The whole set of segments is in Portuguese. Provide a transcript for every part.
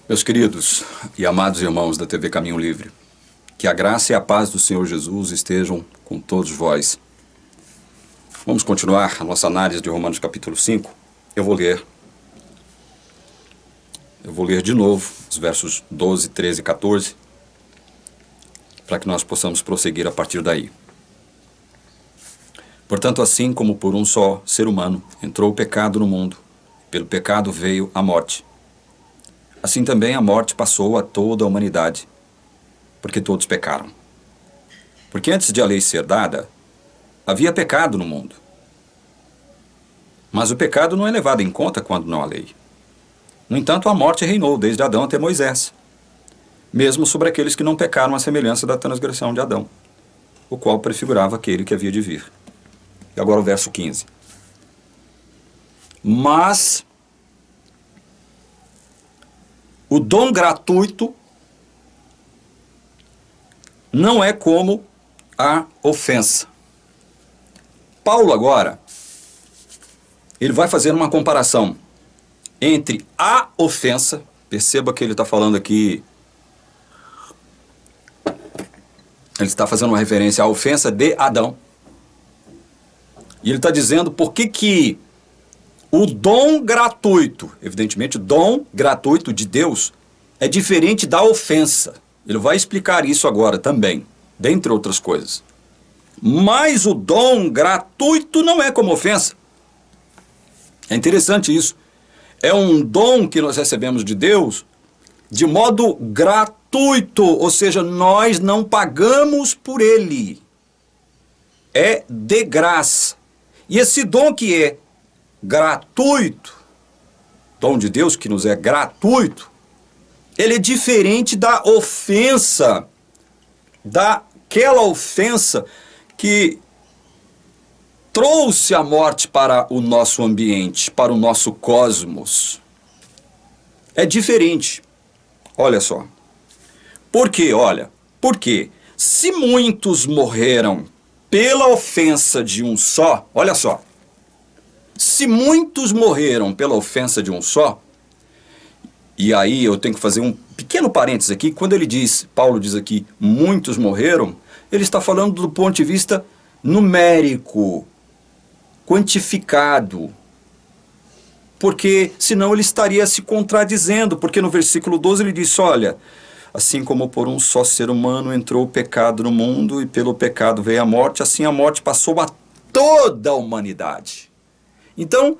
Meus queridos e amados irmãos da TV Caminho Livre, que a graça e a paz do Senhor Jesus estejam com todos vós. Vamos continuar a nossa análise de Romanos capítulo 5. Eu vou ler de novo os versos 12, 13 e 14, para que nós possamos prosseguir a partir daí. Portanto, assim como por um só ser humano entrou o pecado no mundo, pelo pecado veio a morte. Assim também a morte passou a toda a humanidade, porque todos pecaram. Porque antes de a lei ser dada, havia pecado no mundo. Mas o pecado não é levado em conta quando não há lei. No entanto, a morte reinou desde Adão até Moisés, mesmo sobre aqueles que não pecaram à semelhança da transgressão de Adão, o qual prefigurava aquele que havia de vir. E agora o verso 15. Mas o dom gratuito não é como a ofensa. Paulo agora, ele vai fazer uma comparação entre a ofensa, perceba que ele está falando aqui, ele está fazendo uma referência à ofensa de Adão. E ele está dizendo por que o dom gratuito, evidentemente o dom gratuito de Deus, é diferente da ofensa. Ele vai explicar isso agora também, dentre outras coisas. Mas o dom gratuito não é como ofensa. É interessante isso. É um dom que nós recebemos de Deus de modo gratuito, ou seja, nós não pagamos por ele. É de graça. E esse dom que é gratuito, dom de Deus que nos é gratuito, ele é diferente da ofensa, daquela ofensa que trouxe a morte para o nosso ambiente, para o nosso cosmos. É diferente. Olha só. Por quê? Olha, porque se muitos morreram pela ofensa de um só, olha só, se muitos morreram pela ofensa de um só, e aí eu tenho que fazer um pequeno parênteses aqui, quando ele diz, Paulo diz aqui, muitos morreram, ele está falando do ponto de vista numérico, quantificado, porque senão ele estaria se contradizendo, porque no versículo 12 ele diz, olha, assim como por um só ser humano entrou o pecado no mundo e pelo pecado veio a morte, assim a morte passou a toda a humanidade. Então,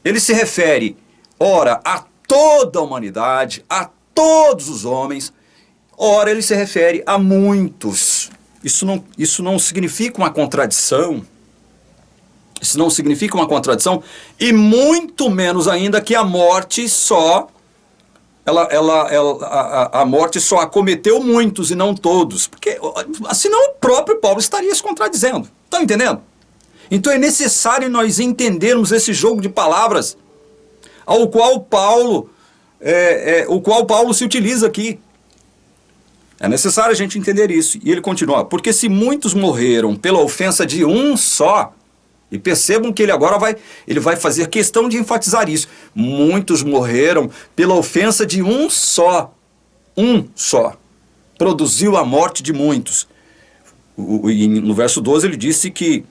ele se refere, ora, a toda a humanidade, a todos os homens, ora, ele se refere a muitos. Isso não significa uma contradição. Isso não significa uma contradição, e muito menos ainda que a morte só, a morte só acometeu muitos e não todos, porque senão o próprio Paulo estaria se contradizendo. Estão entendendo? Então é necessário nós entendermos esse jogo de palavras ao qual Paulo se utiliza aqui. É necessário a gente entender isso. E ele continua, porque se muitos morreram pela ofensa de um só, e percebam que ele agora vai fazer questão de enfatizar isso. Muitos morreram pela ofensa de um só. Um só. Produziu a morte de muitos. E no verso 12 ele disse que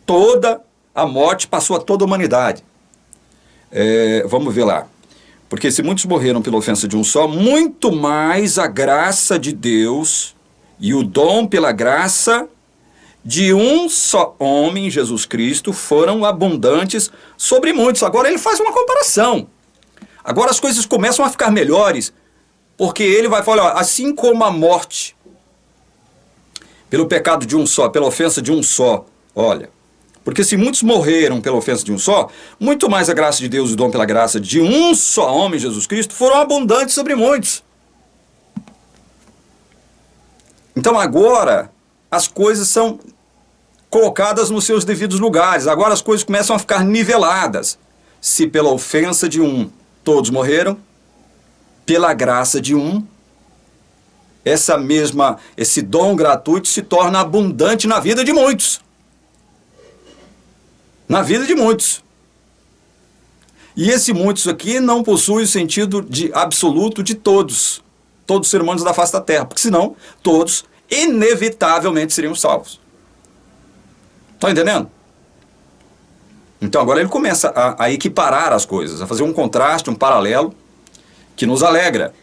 toda a morte passou a toda a humanidade. Vamos ver lá. Porque se muitos morreram pela ofensa de um só, muito mais a graça de Deus e o dom pela graça de um só homem, Jesus Cristo, foram abundantes sobre muitos. Agora ele faz uma comparação. Agora as coisas começam a ficar melhores, porque ele vai falar, assim como a morte, pelo pecado de um só, pela ofensa de um só, olha, porque se muitos morreram pela ofensa de um só, muito mais a graça de Deus e o dom pela graça de um só homem, Jesus Cristo, foram abundantes sobre muitos. Então agora as coisas são colocadas nos seus devidos lugares. Agora as coisas começam a ficar niveladas. Se pela ofensa de um todos morreram, pela graça de um, esse dom gratuito se torna abundante na vida de muitos. Na vida de muitos. E esse muitos aqui não possui o sentido de absoluto de todos os seres humanos da face da terra, porque senão todos inevitavelmente seriam salvos. Estão entendendo? Então agora ele começa a equiparar as coisas, a fazer um contraste, um paralelo que nos alegra.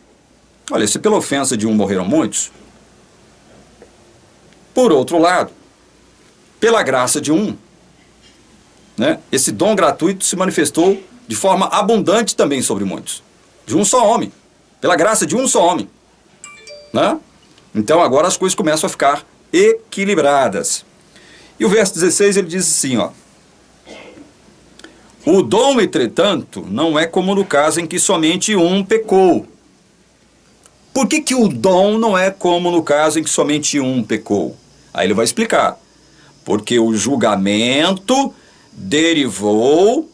Olha, se pela ofensa de um morreram muitos, por outro lado, pela graça de um, né, esse dom gratuito se manifestou de forma abundante também sobre muitos. De um só homem. Pela graça de um só homem. Né? Então agora as coisas começam a ficar equilibradas. E o verso 16 ele diz assim, ó. O dom, entretanto, não é como no caso em que somente um pecou. Por que que o dom não é como no caso em que somente um pecou? Aí ele vai explicar. Porque o julgamento derivou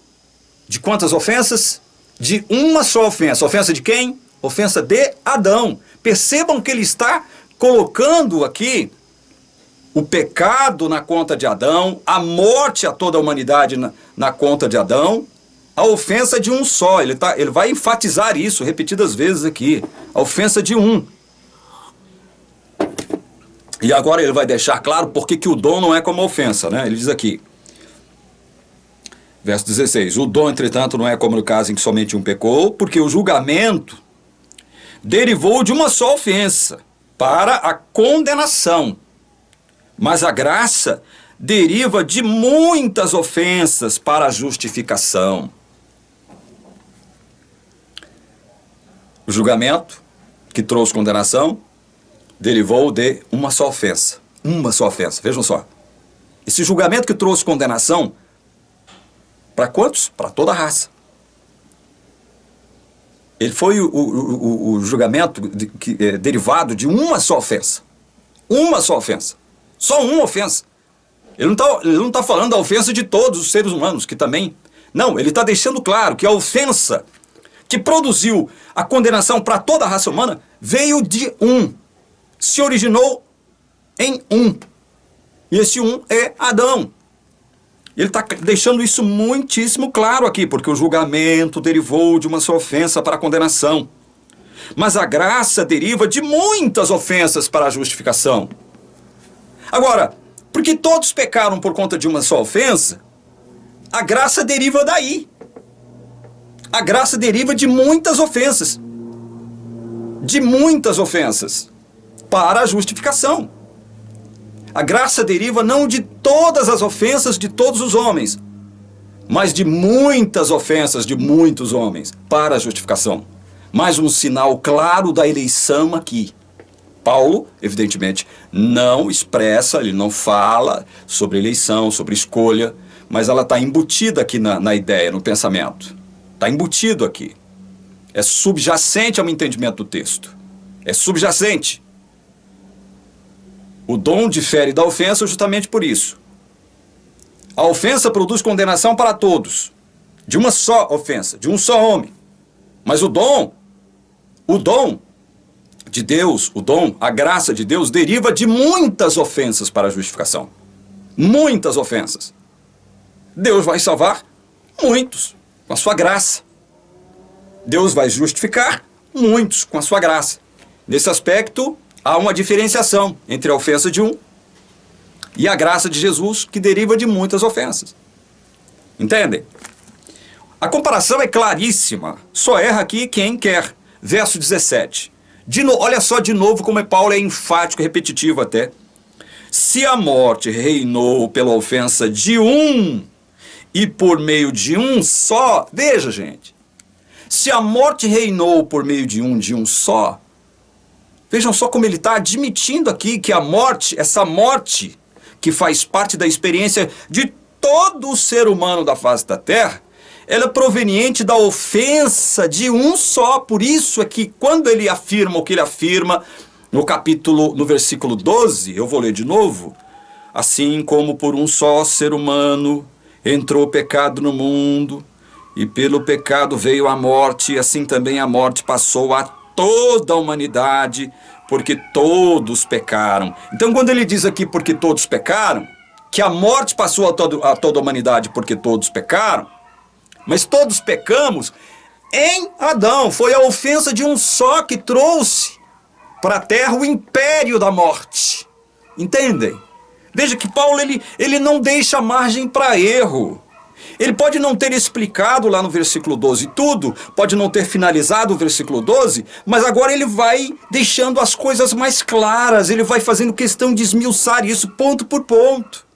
de quantas ofensas? De uma só ofensa. Ofensa de quem? Ofensa de Adão. Percebam que ele está colocando aqui o pecado na conta de Adão, a morte a toda a humanidade na conta de Adão, a ofensa de um só. Ele vai enfatizar isso repetidas vezes aqui. A ofensa de um. E agora ele vai deixar claro por que o dom não é como a ofensa, né? Ele diz aqui, verso 16, o dom, entretanto, não é como no caso em que somente um pecou, porque o julgamento derivou de uma só ofensa para a condenação. Mas a graça deriva de muitas ofensas para a justificação. O julgamento que trouxe condenação derivou de uma só ofensa. Uma só ofensa, vejam só. Esse julgamento que trouxe condenação, para quantos? Para toda a raça. Ele foi o julgamento derivado de uma só ofensa. Uma só ofensa. Só uma ofensa. Ele não tá falando da ofensa de todos os seres humanos, que também... Não, ele está deixando claro que a ofensa que produziu a condenação para toda a raça humana veio de um. Se originou em um. E esse um é Adão. Ele está deixando isso muitíssimo claro aqui, porque o julgamento derivou de uma só ofensa para a condenação. Mas a graça deriva de muitas ofensas para a justificação. Agora, porque todos pecaram por conta de uma só ofensa, a graça deriva daí. A graça deriva de muitas ofensas. De muitas ofensas para a justificação. A graça deriva não de todas as ofensas de todos os homens, mas de muitas ofensas de muitos homens para a justificação. Mais um sinal claro da eleição aqui. Paulo, evidentemente, não expressa, ele não fala sobre eleição, sobre escolha, mas ela está embutida aqui na ideia, no pensamento. Está embutido aqui. É subjacente ao entendimento do texto. É subjacente. O dom difere da ofensa justamente por isso. A ofensa produz condenação para todos. De uma só ofensa, de um só homem. Mas o dom de Deus, a graça de Deus, deriva de muitas ofensas para a justificação. Muitas ofensas. Deus vai salvar muitos com a sua graça. Deus vai justificar muitos com a sua graça. Nesse aspecto, há uma diferenciação entre a ofensa de um e a graça de Jesus, que deriva de muitas ofensas. Entendem? A comparação é claríssima. Só erra aqui quem quer. Verso 17. Olha só de novo como Paulo é enfático, repetitivo até. Se a morte reinou pela ofensa de um e por meio de um só... Veja, gente. Se a morte reinou por meio de um só... Vejam só como ele está admitindo aqui que a morte, essa morte que faz parte da experiência de todo ser humano da face da terra, ela é proveniente da ofensa de um só. Por isso é que quando ele afirma o que ele afirma no versículo 12, eu vou ler de novo, assim como por um só ser humano entrou o pecado no mundo, e pelo pecado veio a morte, e assim também a morte passou a toda a humanidade, porque todos pecaram. Então, quando ele diz aqui porque todos pecaram, que a morte passou a toda a humanidade porque todos pecaram, Mas todos pecamos em Adão. Foi a ofensa de um só que trouxe para a terra o império da morte. Entendem? Veja que Paulo ele não deixa margem para erro. Ele pode não ter explicado lá no versículo 12 tudo, pode não ter finalizado o versículo 12, mas agora ele vai deixando as coisas mais claras, ele vai fazendo questão de esmiuçar isso ponto por ponto.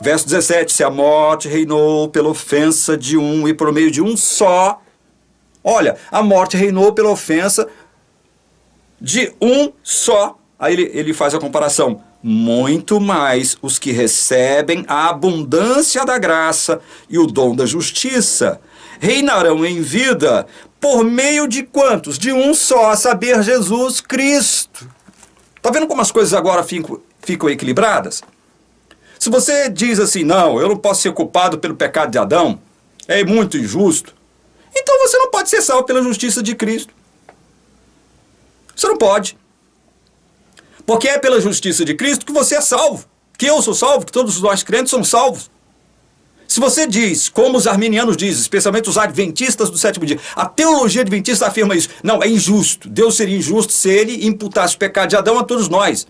Verso 17, se a morte reinou pela ofensa de um e por meio de um só, olha, a morte reinou pela ofensa de um só. Aí ele faz a comparação. Muito mais os que recebem a abundância da graça e o dom da justiça reinarão em vida por meio de quantos? De um só, a saber, Jesus Cristo. Está vendo como as coisas agora ficam equilibradas? Se você diz assim, não, eu não posso ser culpado pelo pecado de Adão, é muito injusto, então você não pode ser salvo pela justiça de Cristo. Você não pode. Porque é pela justiça de Cristo que você é salvo, que eu sou salvo, que todos nós crentes somos salvos. Se você diz, como os arminianos dizem, especialmente os adventistas do sétimo dia, a teologia adventista afirma isso. Não, é injusto. Deus seria injusto se ele imputasse o pecado de Adão a todos nós.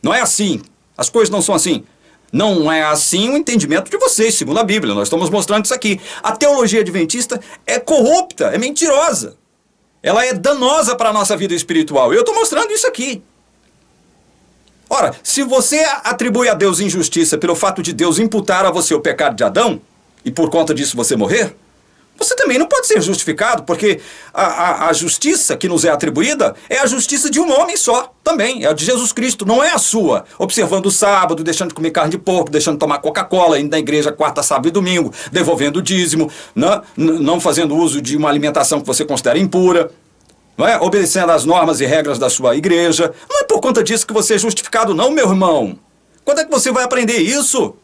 Não é assim. As coisas não são assim. Não é assim o entendimento de vocês, segundo a Bíblia. Nós estamos mostrando isso aqui. A teologia adventista é corrupta, é mentirosa. Ela é danosa para a nossa vida espiritual. Eu estou mostrando isso aqui. Ora, se você atribui a Deus injustiça pelo fato de Deus imputar a você o pecado de Adão, e por conta disso você morrer, você também não pode ser justificado, porque a justiça que nos é atribuída é a justiça de um homem só, também, é a de Jesus Cristo, não é a sua. Observando o sábado, deixando de comer carne de porco, deixando de tomar Coca-Cola, indo na igreja quarta, sábado e domingo, devolvendo o dízimo, não fazendo uso de uma alimentação que você considera impura, não é? Obedecendo às normas e regras da sua igreja. Não é por conta disso que você é justificado, não, meu irmão. Quando é que você vai aprender isso?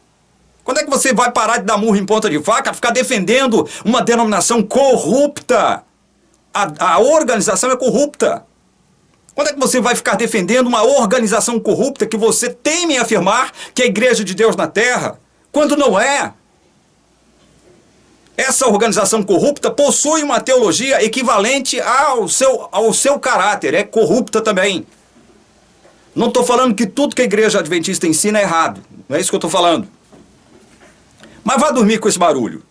Quando é que você vai parar de dar murro em ponta de faca, ficar defendendo uma denominação corrupta? A organização é corrupta. Quando é que você vai ficar defendendo uma organização corrupta que você teme em afirmar que é a Igreja de Deus na Terra, quando não é? Essa organização corrupta possui uma teologia equivalente ao seu caráter, é corrupta também. Não estou falando que tudo que a igreja adventista ensina é errado, não é isso que eu estou falando. Mas vá dormir com esse barulho.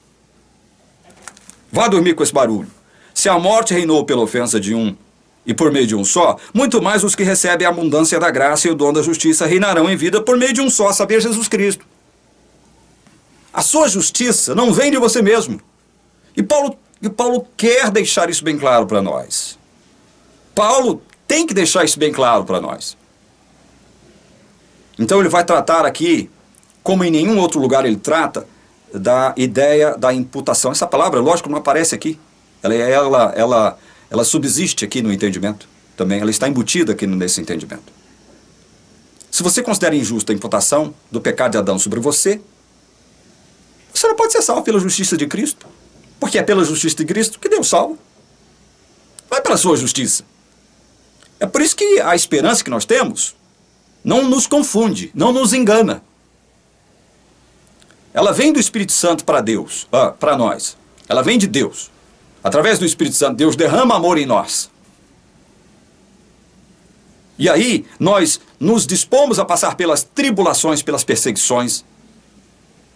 Vá dormir com esse barulho. Se a morte reinou pela ofensa de um e por meio de um só, muito mais os que recebem a abundância da graça e o dom da justiça reinarão em vida por meio de um só, a saber, Jesus Cristo. A sua justiça não vem de você mesmo. E Paulo quer deixar isso bem claro para nós. Paulo tem que deixar isso bem claro para nós. Então ele vai tratar aqui, como em nenhum outro lugar ele trata, da ideia da imputação. Essa palavra, lógico, não aparece aqui. Ela subsiste aqui no entendimento também. Ela está embutida aqui nesse entendimento. Se você considera injusta a imputação do pecado de Adão sobre você, você não pode ser salvo pela justiça de Cristo. Porque é pela justiça de Cristo que Deus salva. Não é pela sua justiça. É por isso que a esperança que nós temos não nos confunde, não nos engana. Ela vem do Espírito Santo para Deus, para nós. Ela vem de Deus. Através do Espírito Santo, Deus derrama amor em nós. E aí, nós nos dispomos a passar pelas tribulações, pelas perseguições.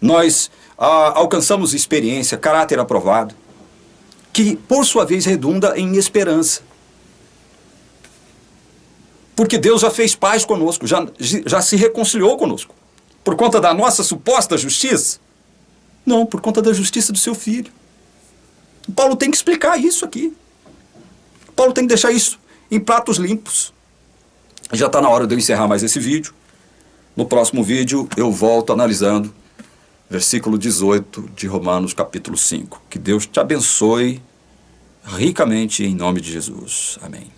Nós alcançamos experiência, caráter aprovado, que, por sua vez, redunda em esperança. Porque Deus já fez paz conosco, já se reconciliou conosco. Por conta da nossa suposta justiça? Não, por conta da justiça do seu Filho. Paulo tem que explicar isso aqui. Paulo tem que deixar isso em pratos limpos. Já está na hora de eu encerrar mais esse vídeo. No próximo vídeo eu volto analisando versículo 18 de Romanos capítulo 5. Que Deus te abençoe ricamente em nome de Jesus. Amém.